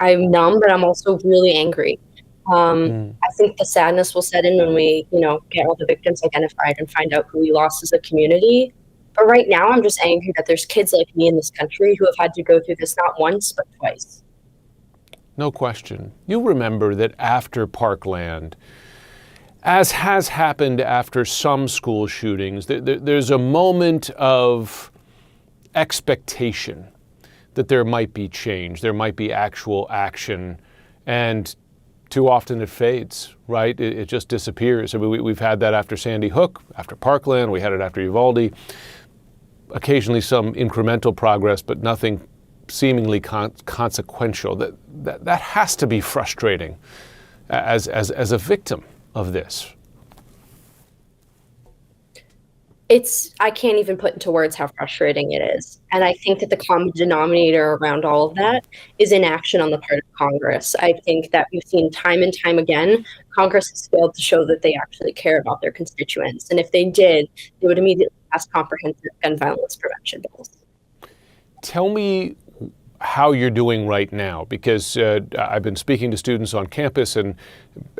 I'm numb, but I'm also really angry. Mm. I think the sadness will set in when we, get all the victims identified and find out who we lost as a community. But right now, I'm just angry that there's kids like me in this country who have had to go through this not once, but twice. No question. You remember that after Parkland, as has happened after some school shootings, there's a moment of expectation that there might be change, there might be actual action, and too often it fades, right? It just disappears. I mean, we've had that after Sandy Hook, after Parkland, we had it after Uvalde. Occasionally some incremental progress, but nothing seemingly consequential. That has to be frustrating as a victim of this. I can't even put into words how frustrating it is. And I think that the common denominator around all of that is inaction on the part of Congress. I think that we've seen time and time again, Congress has failed to show that they actually care about their constituents. And if they did, they would immediately pass comprehensive gun violence prevention bills. Tell me how you're doing right now, because I've been speaking to students on campus, and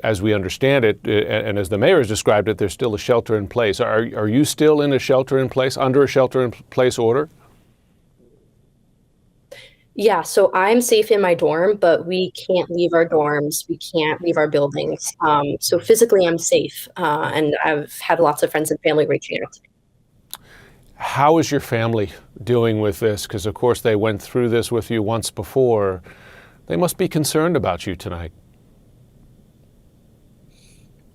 as we understand it, and as the mayor has described it, there's still a shelter in place. Are you still in a shelter in place, under a shelter in place order? Yeah, so I'm safe in my dorm, but we can't leave our dorms. We can't leave our buildings. So physically, I'm safe, and I've had lots of friends and family reaching out to me. How is your family doing with this? Because, of course, they went through this with you once before. They must be concerned about you tonight.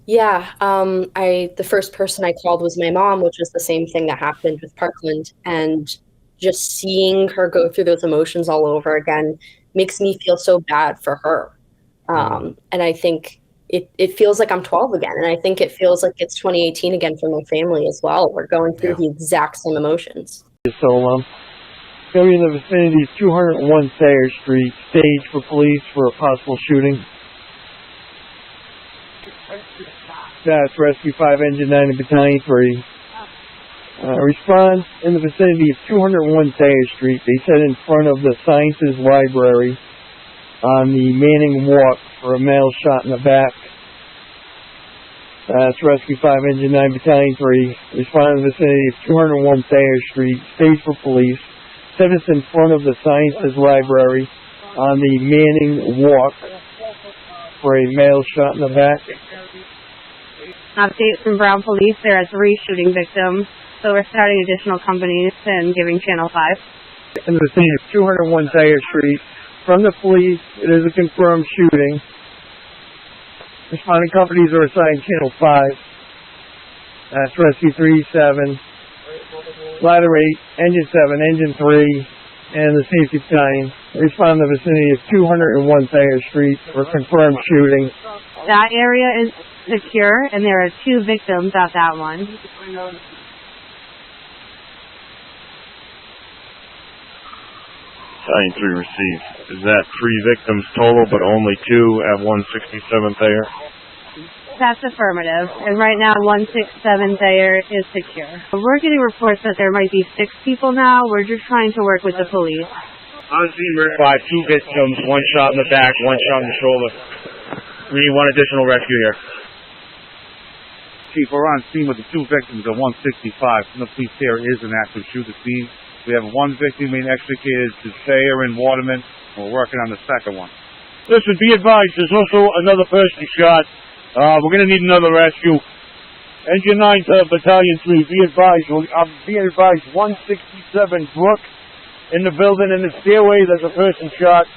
Yeah, the first person I called was my mom, which was the same thing that happened with Parkland, and just seeing her go through those emotions all over again makes me feel so bad for her. And I think it feels like I'm 12 again, and I think it feels like it's 2018 again for my family as well. We're going through Yeah. the exact same emotions. So, going to be in the vicinity of 201 Thayer Street, stage for police for a possible shooting. That's Rescue 5, Engine 9, and Battalion 3. Response in the vicinity of 201 Thayer Street. They said in front of the Sciences Library on the Manning Walk for a male shot in the back. That's Rescue 5, Engine 9, Battalion 3. Respond in the vicinity of 201 Thayer Street. Stage for police. Said it's in front of the Sciences Library on the Manning Walk for a male shot in the back. Update from Brown Police, there are 3 shooting victims, so we're starting additional companies and giving Channel 5. In the vicinity of 201 Thayer Street. From the police, it is a confirmed shooting. Responding companies are assigned Channel 5. That's Rescue 3-7, Ladder 8, Engine 7, Engine 3, and the Safety Battalion. Respond in the vicinity of 201 Thayer Street for confirmed shooting. That area is secure, and there are 2 victims at that one. Battalion 3 received. Is that 3 victims total, but only 2 at 167th Thayer? That's affirmative, and right now 167 Thayer is secure. We're getting reports that there might be 6 people now. We're just trying to work with the police. On scene, verified 2 victims, 1 shot in the back, 1 shot in the shoulder. We need 1 additional rescue here. Chief, we're on scene with the 2 victims at 165. From the police, there is an active shooter scene. We have 1 victim being extricated to Thayer and Waterman. We're working on the second one. Listen, be advised, there's also another person shot. We're going to need another rescue. Engine 9 to Battalion 3, be advised, 167 Brook in the building, in the stairway, there's a person shot.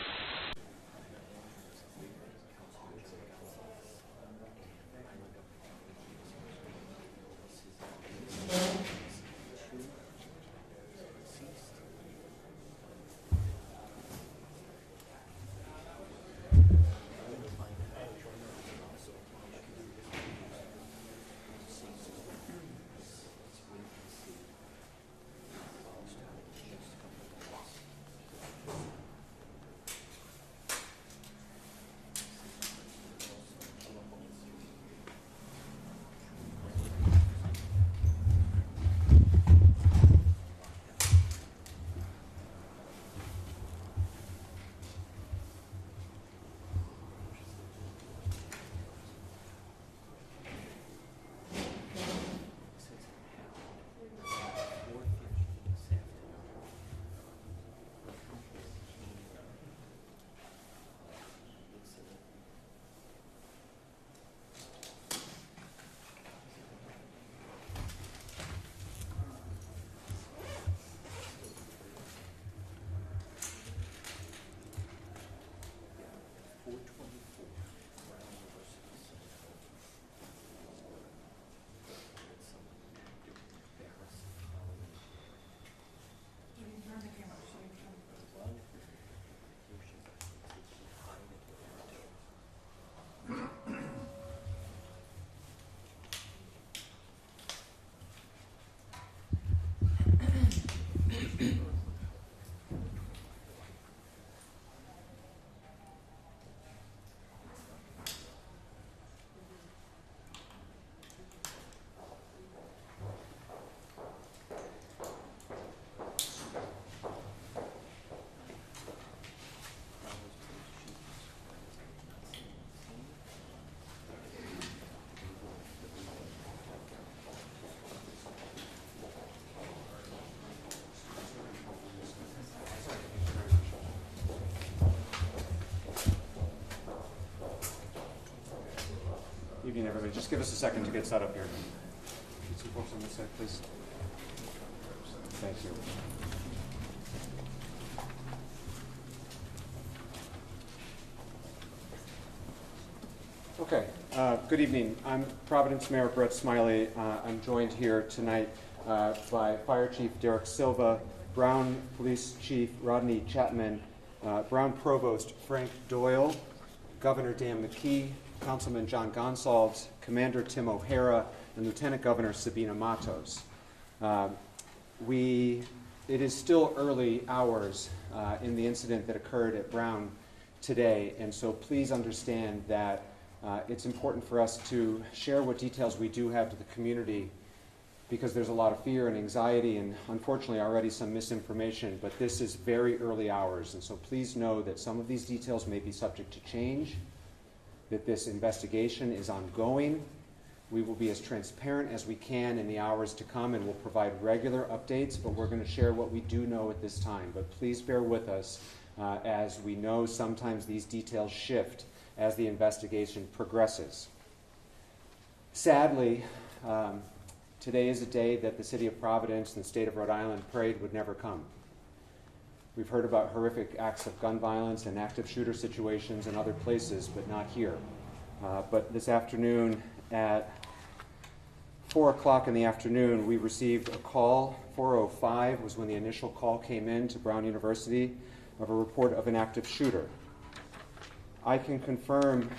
evening, everybody. Just give us a second to get set up here. Some folks on this side, please. Thank you. Okay, good evening. I'm Providence Mayor Brett Smiley. I'm joined here tonight by Fire Chief Derek Silva, Brown Police Chief Rodney Chapman, Brown Provost Frank Doyle, Governor Dan McKee, Councilman John Gonsalves, Commander Tim O'Hara, and Lieutenant Governor Sabina Matos. It is still early hours in the incident that occurred at Brown today, and so please understand that it's important for us to share what details we do have to the community, because there's a lot of fear and anxiety and unfortunately already some misinformation, but this is very early hours, and so please know that some of these details may be subject to change, that this investigation is ongoing. We will be as transparent as we can in the hours to come, and we'll provide regular updates, but we're going to share what we do know at this time. But please bear with us as we know sometimes these details shift as the investigation progresses. Sadly, today is a day that the city of Providence and the state of Rhode Island prayed would never come. We've heard about horrific acts of gun violence and active shooter situations in other places, but not here. But this afternoon at 4 o'clock in the afternoon, we received a call. 4:05 was when the initial call came in to Brown University of a report of an active shooter. I can confirm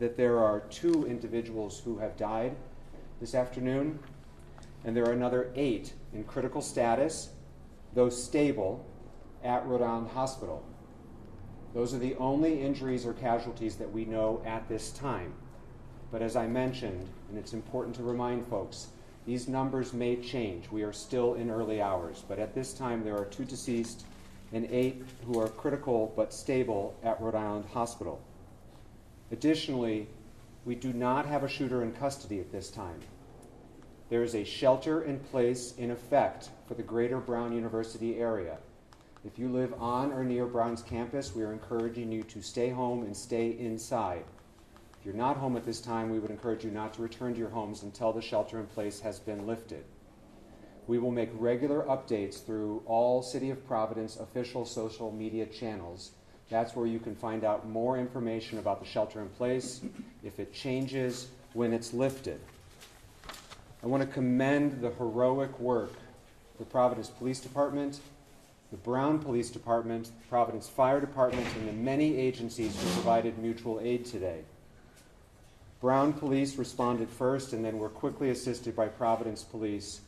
that there are 2 individuals who have died this afternoon, and there are another 8 in critical status, those stable, at Rhode Island Hospital. Those are the only injuries or casualties that we know at this time. But as I mentioned, and it's important to remind folks, these numbers may change. We are still in early hours, but at this time there are 2 deceased and 8 who are critical but stable at Rhode Island Hospital. Additionally, we do not have a shooter in custody at this time. There is a shelter in place in effect for the greater Brown University area. If you live on or near Brown's campus, we are encouraging you to stay home and stay inside. If you're not home at this time, we would encourage you not to return to your homes until the shelter in place has been lifted. We will make regular updates through all City of Providence official social media channels. That's where you can find out more information about the shelter in place, if it changes, when it's lifted. I want to commend the heroic work of the Providence Police Department, the Brown Police Department, the Providence Fire Department, and the many agencies who provided mutual aid today. Brown Police responded first and then were quickly assisted by Providence Police,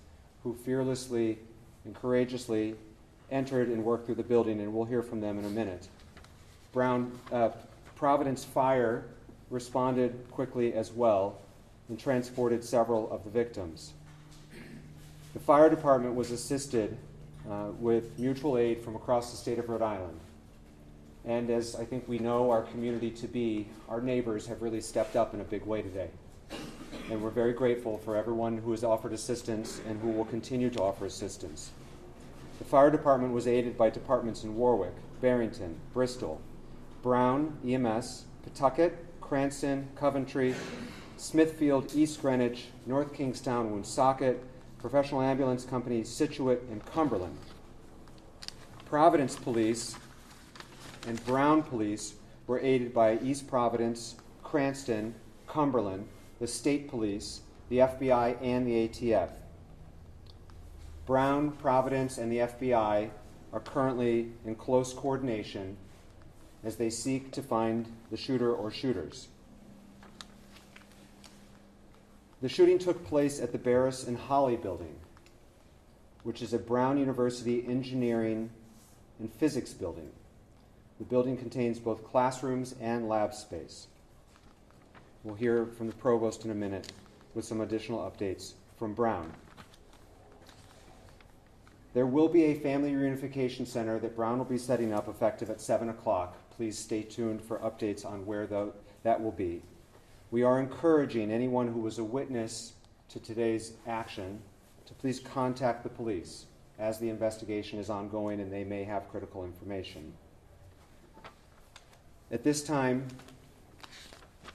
who fearlessly and courageously entered and worked through the building, and we'll hear from them in a minute. Providence Fire responded quickly as well and transported several of the victims. The fire department was assisted with mutual aid from across the state of Rhode Island. And as I think we know our community to be, our neighbors have really stepped up in a big way today. And we're very grateful for everyone who has offered assistance and who will continue to offer assistance. The fire department was aided by departments in Warwick, Barrington, Bristol, Brown, EMS, Pawtucket, Cranston, Coventry, Smithfield, East Greenwich, North Kingstown, Woonsocket, Professional Ambulance Company, Situate, and Cumberland. Providence Police and Brown Police were aided by East Providence, Cranston, Cumberland, the State Police, the FBI, and the ATF. Brown, Providence, and the FBI are currently in close coordination as they seek to find the shooter or shooters. The shooting took place at the Barris and Holly building, which is a Brown University engineering and physics building. The building contains both classrooms and lab space. We'll hear from the provost in a minute with some additional updates from Brown. There will be a family reunification center that Brown will be setting up effective at 7 o'clock. Please stay tuned for updates on where that will be. We are encouraging anyone who was a witness to today's action to please contact the police as the investigation is ongoing and they may have critical information. At this time,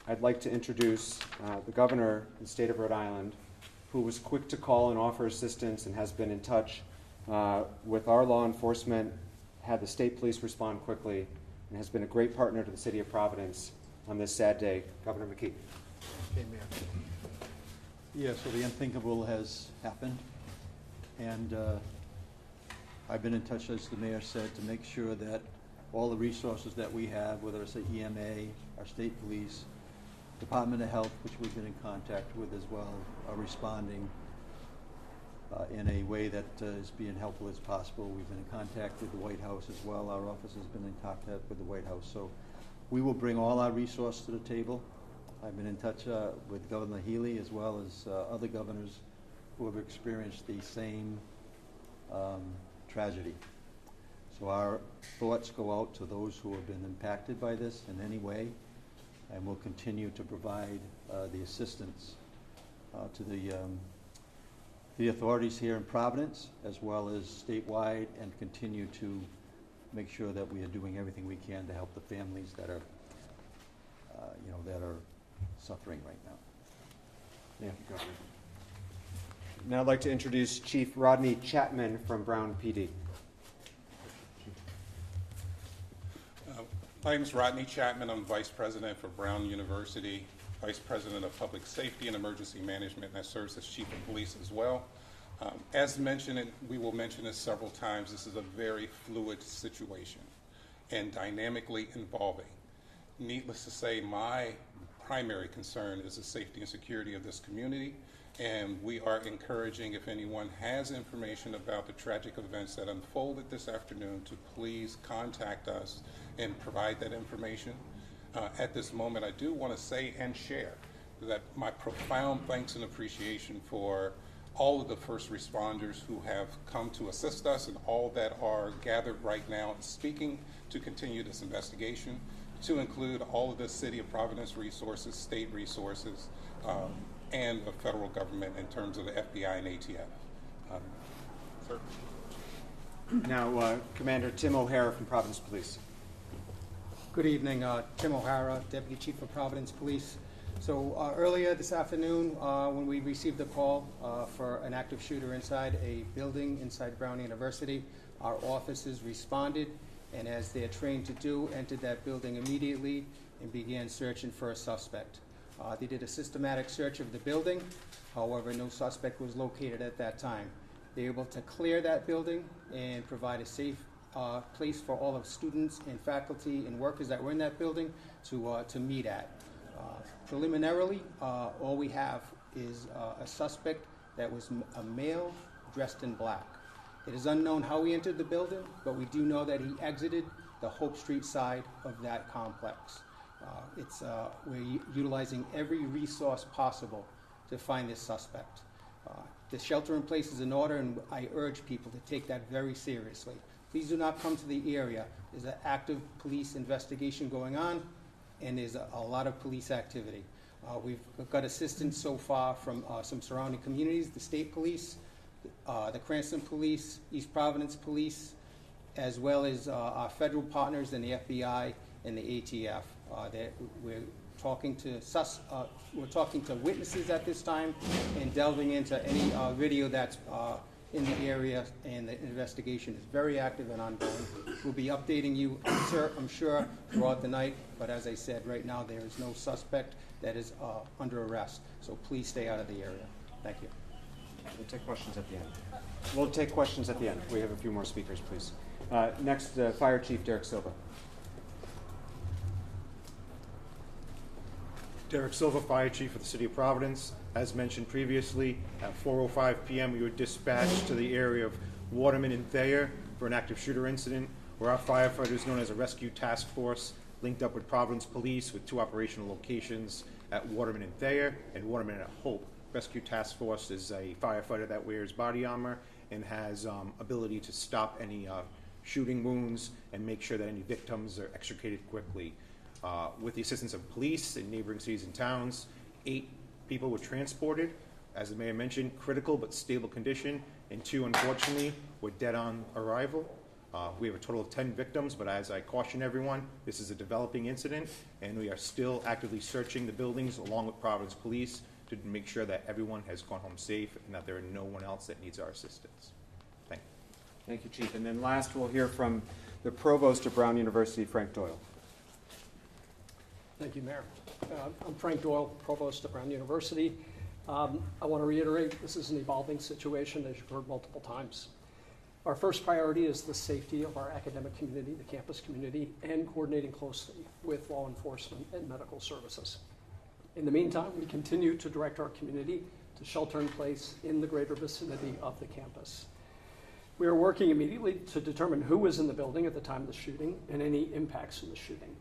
I'd like to introduce the governor of the state of Rhode Island, who was quick to call and offer assistance and has been in touch with our law enforcement, had the state police respond quickly, and has been a great partner to the city of Providence on this sad day. Governor McKee. Okay, Mayor. Yeah, so the unthinkable has happened, and I've been in touch, as the mayor said, to make sure that all the resources that we have, whether it's the EMA, our state police, Department of Health, which we've been in contact with as well, are responding in a way that is being helpful as possible. We've been in contact with the White House as well. Our office has been in contact with the White House. So we will bring all our resources to the table. I've been in touch with Governor Healy as well as other governors who have experienced the same tragedy. So our thoughts go out to those who have been impacted by this in any way, and we'll continue to provide the assistance to the authorities here in Providence as well as statewide, and continue to make sure that we are doing everything we can to help the families that are, that are suffering right now. Thank you, Governor. Now I'd like to introduce Chief Rodney Chapman from Brown PD. My name is Rodney Chapman. I'm Vice President for Brown University, Vice President of Public Safety and Emergency Management, and I serve as Chief of Police as well. As mentioned, and we will mention this several times, this is a very fluid situation and dynamically evolving. Needless to say, my primary concern is the safety and security of this community, and we are encouraging, if anyone has information about the tragic events that unfolded this afternoon, to please contact us and provide that information. At this moment, I do want to say and share that my profound thanks and appreciation for all of the first responders who have come to assist us and all that are gathered right now and speaking to continue this investigation, to include all of the City of Providence resources, state resources, and the federal government in terms of the FBI and ATF. Sir. Now, Commander Tim O'Hara from Providence Police. Good evening, Tim O'Hara, Deputy Chief of Providence Police. So earlier this afternoon, when we received the call for an active shooter inside a building inside Brown University, our officers responded, and as they're trained to do, entered that building immediately and began searching for a suspect. They did a systematic search of the building. However, no suspect was located at that time. They were able to clear that building and provide a safe place for all of students and faculty and workers that were in that building to meet at. Preliminarily, all we have is a suspect that was a male dressed in black. It is unknown how he entered the building, but we do know that he exited the Hope Street side of that complex. We're utilizing every resource possible to find this suspect. The shelter in place is in order, and I urge people to take that very seriously. Please do not come to the area. There's an active police investigation going on, and there's a lot of police activity. We've got assistance so far from some surrounding communities, the state police, the Cranston Police, East Providence Police, as well as our federal partners in the FBI and the ATF. We're talking to witnesses at this time and delving into any video that's in the area, and the investigation is very active and ongoing. We'll be updating you, I'm sure, throughout the night, but as I said, right now there is no suspect that is under arrest, so please stay out of the area. Thank you. We'll take questions at the end. We'll take questions at the end. We have a few more speakers, please. Next, Fire Chief Derek Silva. Derek Silva, Fire Chief of the City of Providence. As mentioned previously, at 4:05 p.m. we were dispatched to the area of Waterman and Thayer for an active shooter incident, where our firefighters, known as a rescue task force, linked up with Providence Police with two operational locations at Waterman and Thayer and Waterman and Hope. Rescue task force is a firefighter that wears body armor and has ability to stop any shooting wounds and make sure that any victims are extricated quickly. With the assistance of police in neighboring cities and towns, 8 people were transported, as the mayor mentioned, critical but stable condition, and 2, unfortunately, were dead on arrival. We have a total of 10 victims, but as I caution everyone, this is a developing incident, and we are still actively searching the buildings along with Providence Police to make sure that everyone has gone home safe and that there are no one else that needs our assistance. Thank you. Thank you, Chief. And then last, we'll hear from the Provost of Brown University, Frank Doyle. Thank you, Mayor. I'm Frank Doyle, Provost of Brown University. I want to reiterate, this is an evolving situation, as you've heard multiple times. Our first priority is the safety of our academic community, the campus community, and coordinating closely with law enforcement and medical services. In the meantime, we continue to direct our community to shelter in place in the greater vicinity of the campus. We are working immediately to determine who was in the building at the time of the shooting and any impacts in the shooting.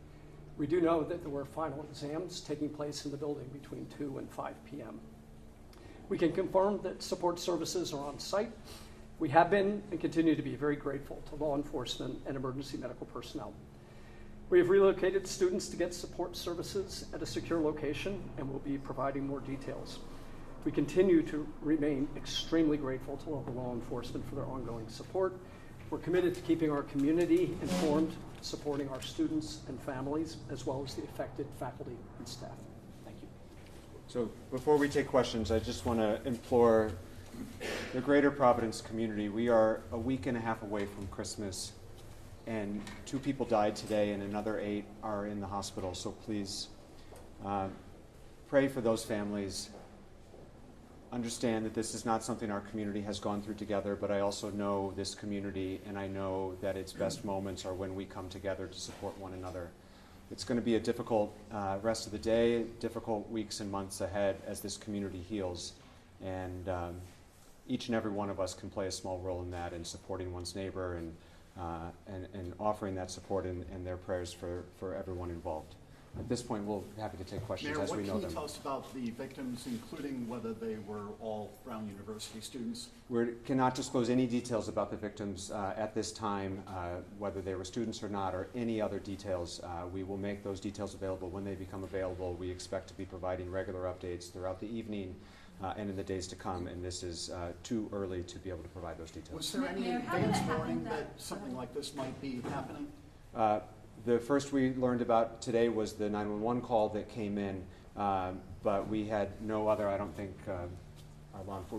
We do know that there were final exams taking place in the building between 2 and 5 p.m. We can confirm that support services are on site. We have been and continue to be very grateful to law enforcement and emergency medical personnel. We have relocated students to get support services at a secure location and will be providing more details. We continue to remain extremely grateful to local law enforcement for their ongoing support. We're committed to keeping our community informed, supporting our students and families, as well as the affected faculty and staff. Thank you. So before we take questions, I just want to implore the greater Providence community. We are a week and a half away from Christmas, and 2 people died today and another 8 are in the hospital. So please pray for those families. Understand that this is not something our community has gone through together, but I also know this community, and I know that its best moments are when we come together to support one another. It's going to be a difficult rest of the day, difficult weeks and months ahead as this community heals, and each and every one of us can play a small role in that, in supporting one's neighbor and offering that support and their prayers for everyone involved. At this point, we'll be happy to take questions Mayor, as we know them. what can you tell us about the victims, including whether they were all Brown University students? We cannot disclose any details about the victims at this time, whether they were students or not, or any other details. We will make those details available when they become available. We expect to be providing regular updates throughout the evening and in the days to come, and this is too early to be able to provide those details. Was there any advance warning that something like this might be happening? The first we learned about today was the 911 call that came in, but we had no other, I don't think,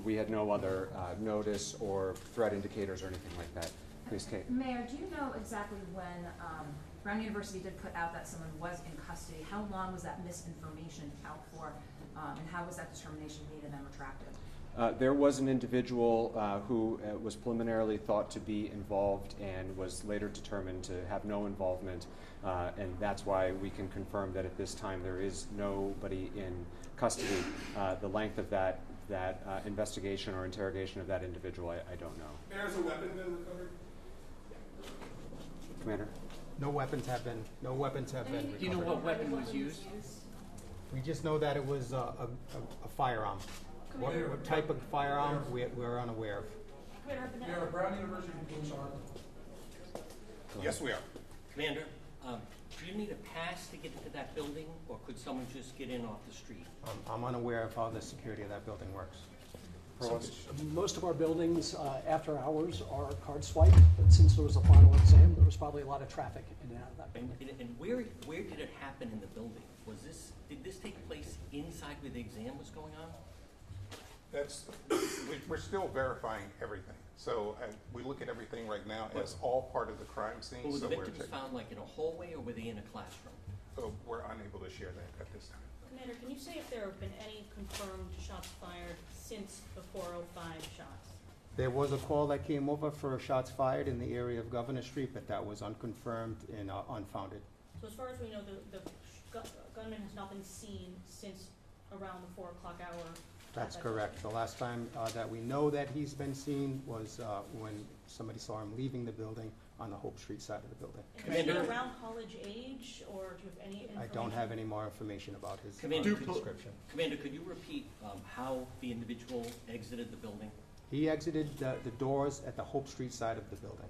we had no other notice or threat indicators or anything like that. Please, Kate. Mayor, do you know exactly when Brown University did put out that someone was in custody? How long was that misinformation out for, and how was that determination made and then retracted? There was an individual who was preliminarily thought to be involved and was later determined to have no involvement, and that's why we can confirm that at this time there is nobody in custody. The length of that investigation or interrogation of that individual, I don't know. There's a weapon been recovered? Commander? No weapons have been recovered. Do you know what weapon was used? We just know that it was a firearm. What type of firearm, we're unaware of. Mayor, Brown University police armed. Yes, we are. Commander, do you need a pass to get into that building, or could someone just get in off the street? I'm unaware of how the security of that building works. Most of our buildings after hours are card swipe, but since there was a final exam, there was probably a lot of traffic in and out of that building. And where did it happen in the building? Did this take place inside where the exam was going on? We're still verifying everything. So we look at everything right now as all part of the crime scene. Well, were the victims found like in a hallway, or were they in a classroom? So we're unable to share that at this time. Commander, can you say if there have been any confirmed shots fired since the 405 shots? There was a call that came over for shots fired in the area of Governor Street, but that was unconfirmed and unfounded. So as far as we know, the gunman has not been seen since around the 4 o'clock hour? That's correct. The last time that we know that he's been seen was when somebody saw him leaving the building on the Hope Street side of the building. Is he around college age, or do you have any information? I don't have any more information about his description. Commander, could you repeat how the individual exited the building? He exited the doors at the Hope Street side of the building.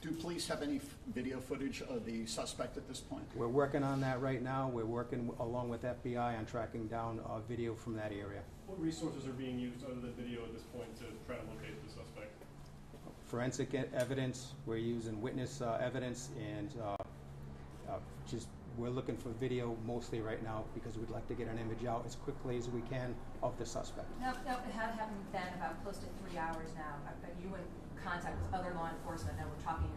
Do police have any video footage of the suspect at this point? We're working on that right now. We're working along with FBI on tracking down video from that area. What resources are being used other than video at this point to try to locate the suspect? forensic evidence, we're using witness evidence, and just we're looking for video mostly right now because we'd like to get an image out as quickly as we can of the suspect. Now, it had happened then about close to 3 hours now. But you in contact with other law enforcement, and we're talking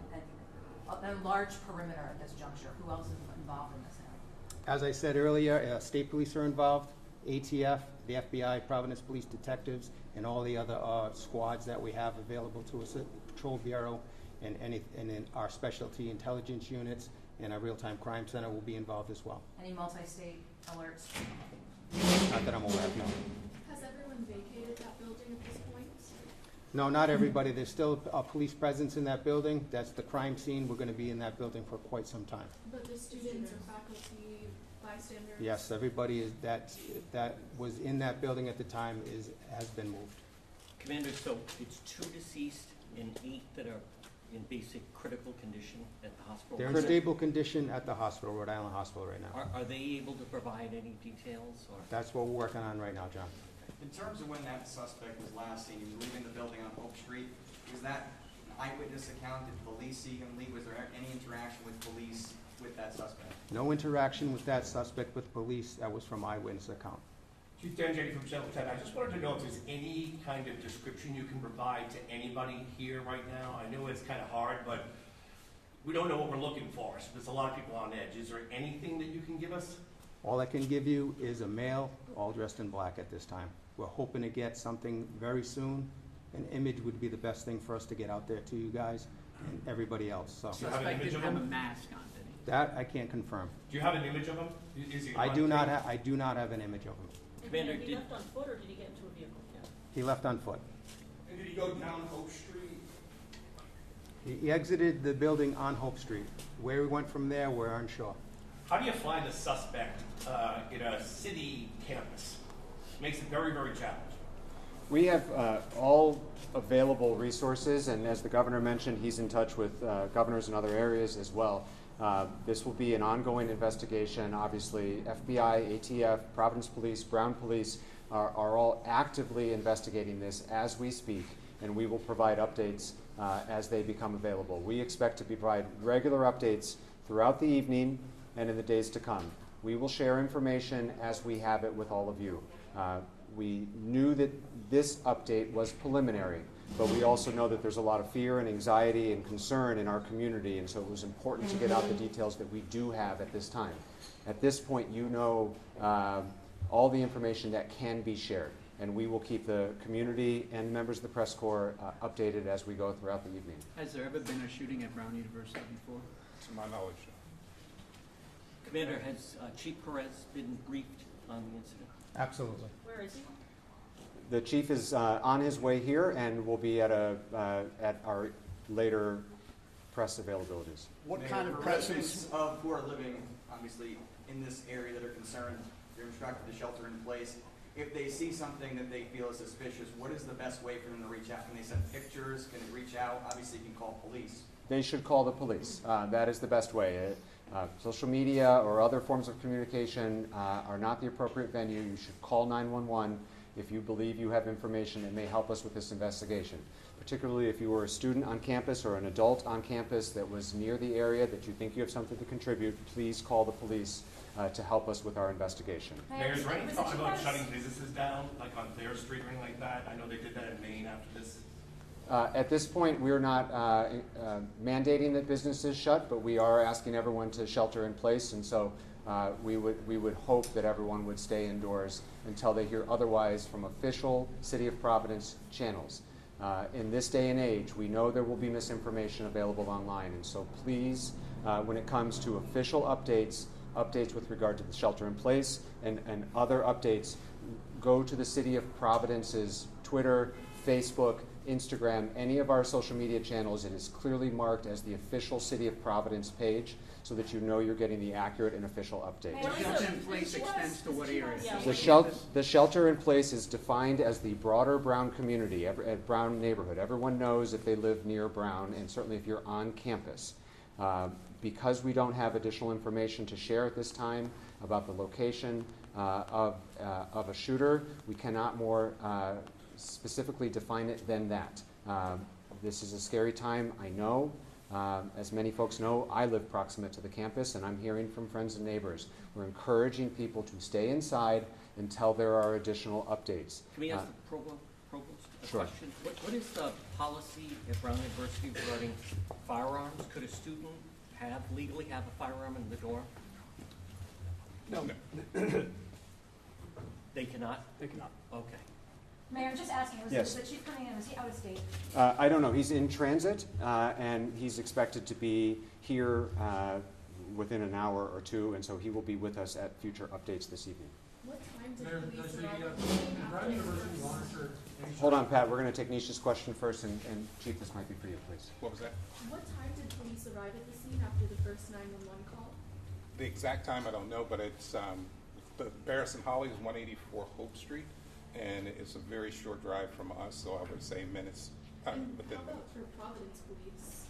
a large perimeter at this juncture. Who else is involved in this now? As I said earlier, state police are involved, ATF, the FBI, Providence Police Detectives, and all the other squads that we have available to us, Patrol Bureau, and then our specialty intelligence units and our real-time crime center will be involved as well. Any multi-state alerts? Not that I'm aware of, no. Has everyone vacated that building at this point? No, not everybody. There's still a police presence in that building. That's the crime scene. We're going to be in that building for quite some time. But the students or faculty, bystanders? Yes, everybody is that was in that building at the time has been moved. Commander, so it's 2 deceased and 8 that are in basic critical condition at the hospital? They're in stable condition at the hospital, Rhode Island Hospital right now. Are they able to provide any details? Or? That's what we're working on right now, John. In terms of when that suspect was last seen, he was leaving the building on Hope Street. Was that an eyewitness account? Did police see him leave? Was there any interaction with police with that suspect? No interaction with that suspect with police. That was from eyewitness account. Chief Dan Jenny from Channel 10. I just wanted to know if there's any kind of description you can provide to anybody here right now. I know it's kind of hard, but we don't know what we're looking for. So there's a lot of people on edge. Is there anything that you can give us? All I can give you is a male, all dressed in black at this time. We're hoping to get something very soon. An image would be the best thing for us to get out there to you guys and everybody else. So Do you have an image of have a him? mask on, did he? that I can't confirm. Do you have an image of him? Is he I do not have an image of him. Commander, Did he left on foot or did he get into a vehicle? He left on foot. And did he go down Hope Street? He exited the building on Hope Street. Where he went from there, we're unsure. How do you find a suspect in a city campus? Makes it very, very challenging. We have all available resources, and as the governor mentioned, he's in touch with governors in other areas as well. This will be an ongoing investigation. Obviously, FBI, ATF, Providence Police, Brown Police are all actively investigating this as we speak, and we will provide updates as they become available. We expect to provide regular updates throughout the evening and in the days to come. We will share information as we have it with all of you. We knew that this update was preliminary, but we also know that there's a lot of fear and anxiety and concern in our community, and so it was important to get out the details that we do have at this time. At this point, you know all the information that can be shared, and we will keep the community and members of the press corps updated as we go throughout the evening. Has there ever been a shooting at Brown University before? To my knowledge. Commander, has Chief Perez been briefed on the incident? Absolutely. Where is he? The chief is on his way here and will be at our later press availabilities. What kind of residents of who are living, obviously, in this area that are concerned, they're instructed to shelter in place. If they see something that they feel is suspicious, what is the best way for them to reach out? Can they send pictures? Can they reach out? Obviously, you can call police. They should call the police. That is the best way. Social media or other forms of communication are not the appropriate venue. You should call 911 if you believe you have information that may help us with this investigation. Particularly if you were a student on campus or an adult on campus that was near the area that you think you have something to contribute, please call the police to help us with our investigation. Mayor, is there any talk about shutting businesses down, like on Thayer Street or anything like that? I know they did that in Maine after this. At this point, we're not mandating that businesses shut, but we are asking everyone to shelter in place, and so we would hope that everyone would stay indoors until they hear otherwise from official City of Providence channels. In this day and age, we know there will be misinformation available online, and so please, when it comes to official updates with regard to the shelter in place and other updates, go to the City of Providence's Twitter, Facebook, Instagram, any of our social media channels. It is clearly marked as the official City of Providence page so that you know you're getting the accurate and official update. The shelter in place extends to what area? The shelter in place is defined as the broader Brown community, Brown neighborhood. Everyone knows if they live near Brown, and certainly if you're on campus. Because we don't have additional information to share at this time about the location of a shooter, we cannot more specifically define it than that. This is a scary time, I know. As many folks know, I live proximate to the campus, and I'm hearing from friends and neighbors. We're encouraging people to stay inside until there are additional updates. Can we ask the provost a Sure. question? What is the policy at Brown University regarding firearms? Could a student legally have a firearm in the dorm? No. They cannot? They cannot. Okay. Mayor, just asking, Yes. was the chief coming in, was he out of state? I don't know. He's in transit, and he's expected to be here within an hour or two, and so he will be with us at future updates this evening. What time did police arrive? Brown University monitor. Hold on, Pat. We're going to take Nisha's question first, and Chief, this might be for you, please. What was that? What time did police arrive at the scene after the first 911 call? The exact time I don't know, but it's the Barris and Holly is 184 Hope Street, and it's a very short drive from us, so I would say minutes. Within How about for Providence Police?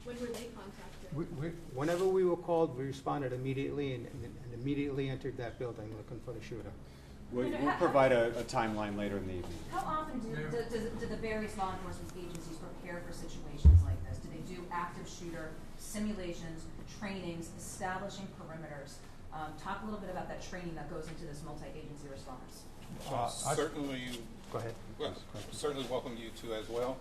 When were they contacted? Whenever we were called, we responded immediately and immediately entered that building looking for the shooter. We'll provide a timeline later in the evening. How often do the various law enforcement agencies prepare for situations like this? Do they do active shooter simulations, trainings, establishing perimeters? Talk a little bit about that training that goes into this multi-agency response. Certainly, go ahead. Well, certainly welcome you to as well.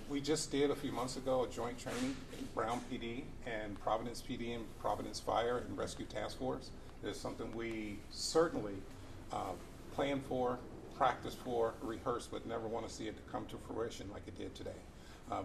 We just did a few months ago a joint training in Brown PD and Providence PD and Providence Fire and Rescue Task Force. It is something we certainly plan for, practice for, rehearse, but never want to see it come to fruition like it did today.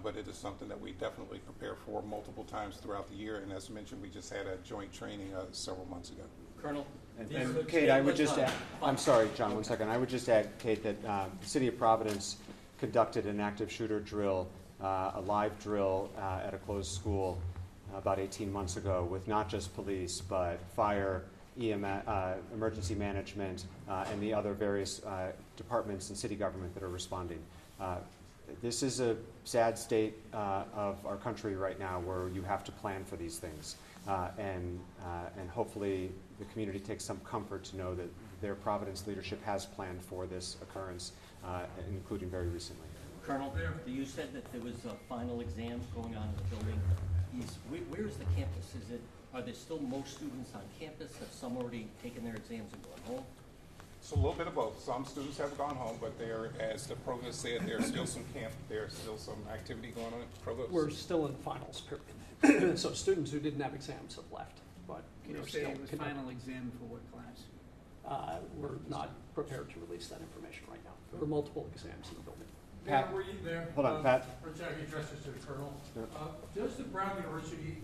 But it is something that we definitely prepare for multiple times throughout the year. And as mentioned, we just had a joint training several months ago. Colonel? And Kate, I would just add, I'm sorry, John, 1 second. I would just add, Kate, that the City of Providence conducted an active shooter drill, a live drill at a closed school about 18 months ago with not just police, but fire, EMS, emergency management, and the other various departments and city government that are responding. This is a sad state of our country right now where you have to plan for these things. And hopefully the community takes some comfort to know that their Providence leadership has planned for this occurrence, including very recently. Colonel, you said that there was a final exam going on in the building. Where is the campus? Are there still most students on campus? Have some already taken their exams and gone home? So a little bit of both. Some students have gone home, but there, as the provost said, there's still some activity going on at the provost. We're still in finals period. So students who didn't have exams have left, but Can you say it was final exam for what class? we're not prepared to release that information right now. There were multiple exams in the building. Pat, were you there? hold on, Pat. For Secretary Justice to the Colonel. Yeah. Does the Brown University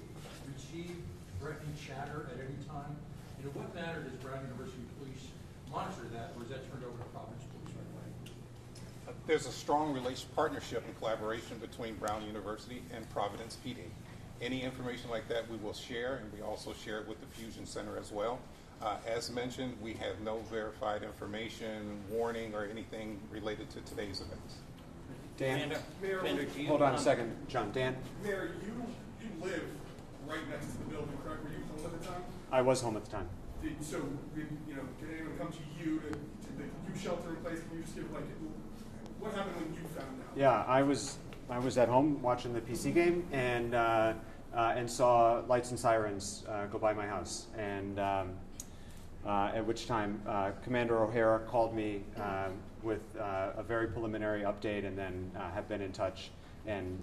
receive threatening chatter at any time? In what manner does Brown University Police monitor that, or is that turned over to Providence Police right away? There's a strong partnership and collaboration between Brown University and Providence PD. Any information like that we will share, and we also share it with the Fusion Center as well. As mentioned, we have no verified information, warning, or anything related to today's events. Dan, Mayor, hold on a second, John. Dan? Mayor, you live right next to the building, correct? Were you home at the time? I was home at the time. Did anyone come to you to you shelter in place? Can you just give what happened when you found out? Yeah, I was at home watching the PC game and saw lights and sirens go by my house, and at which time Commander O'Hara called me with a very preliminary update, and then have been in touch, and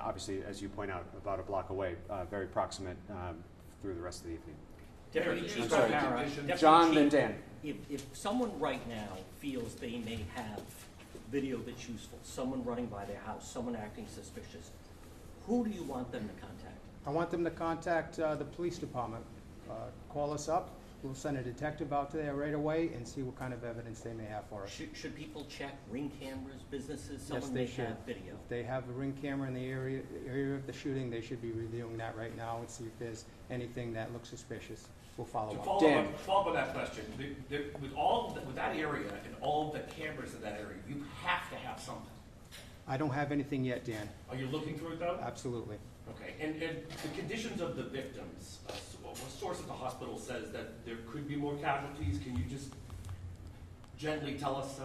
obviously, as you point out, about a block away, very proximate through the rest of the evening. Deputy Chief sorry, O'Hara, John, then Dan. If someone right now feels they may have video that's useful, someone running by their house, someone acting suspicious, who do you want them to contact? I want them to contact the police department. Call us up. We'll send a detective out there right away and see what kind of evidence they may have for us. Should people check ring cameras, businesses? Someone Yes, they may should. have video. If they have a ring camera in the area of the shooting, they should be reviewing that right now and see if there's anything that looks suspicious. We'll follow up. Follow up on that question. With that area and all the cameras in that area, you have to have something. I don't have anything yet, Dan. Are you looking through it though? Absolutely. Okay, and the conditions of the victims, a source at the hospital says that there could be more casualties. Can you just gently tell us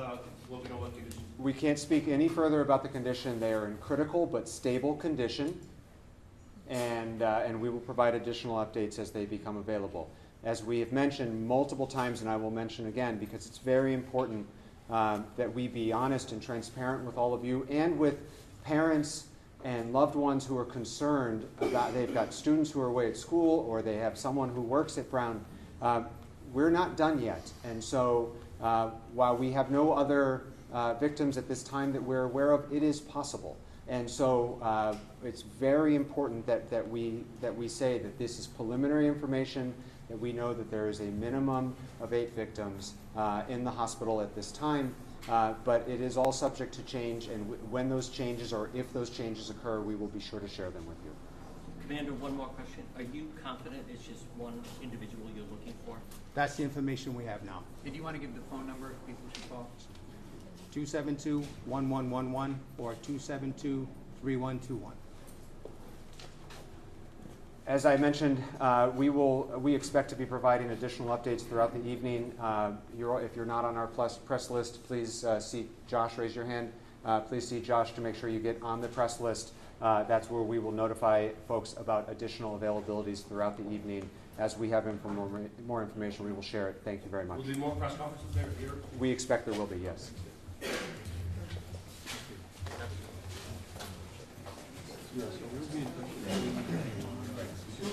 what we know about conditions? We can't speak any further about the condition. They are in critical but stable condition, and we will provide additional updates as they become available. As we have mentioned multiple times, and I will mention again because it's very important that we be honest and transparent with all of you and with parents and loved ones who are concerned about, they've got students who are away at school or they have someone who works at Brown. We're not done yet, and so while we have no other victims at this time that we're aware of, it is possible. And so it's very important that we say that this is preliminary information, that we know that there is a minimum of 8 victims in the hospital at this time, but it is all subject to change, and when those changes or if those changes occur, we will be sure to share them with you. Commander, one more question. Are you confident it's just one individual you're looking for? That's the information we have now. Did you want to give the phone number people should call? 272-1111 or 272-3121. As I mentioned, we expect to be providing additional updates throughout the evening. If you're not on our press list, please see Josh. Raise your hand. Please see Josh to make sure you get on the press list. That's where we will notify folks about additional availabilities throughout the evening. As we have more information, we will share it. Thank you very much. Will there be more press conferences there here? We expect there will be, yes. Yes, we'll be in touch with you.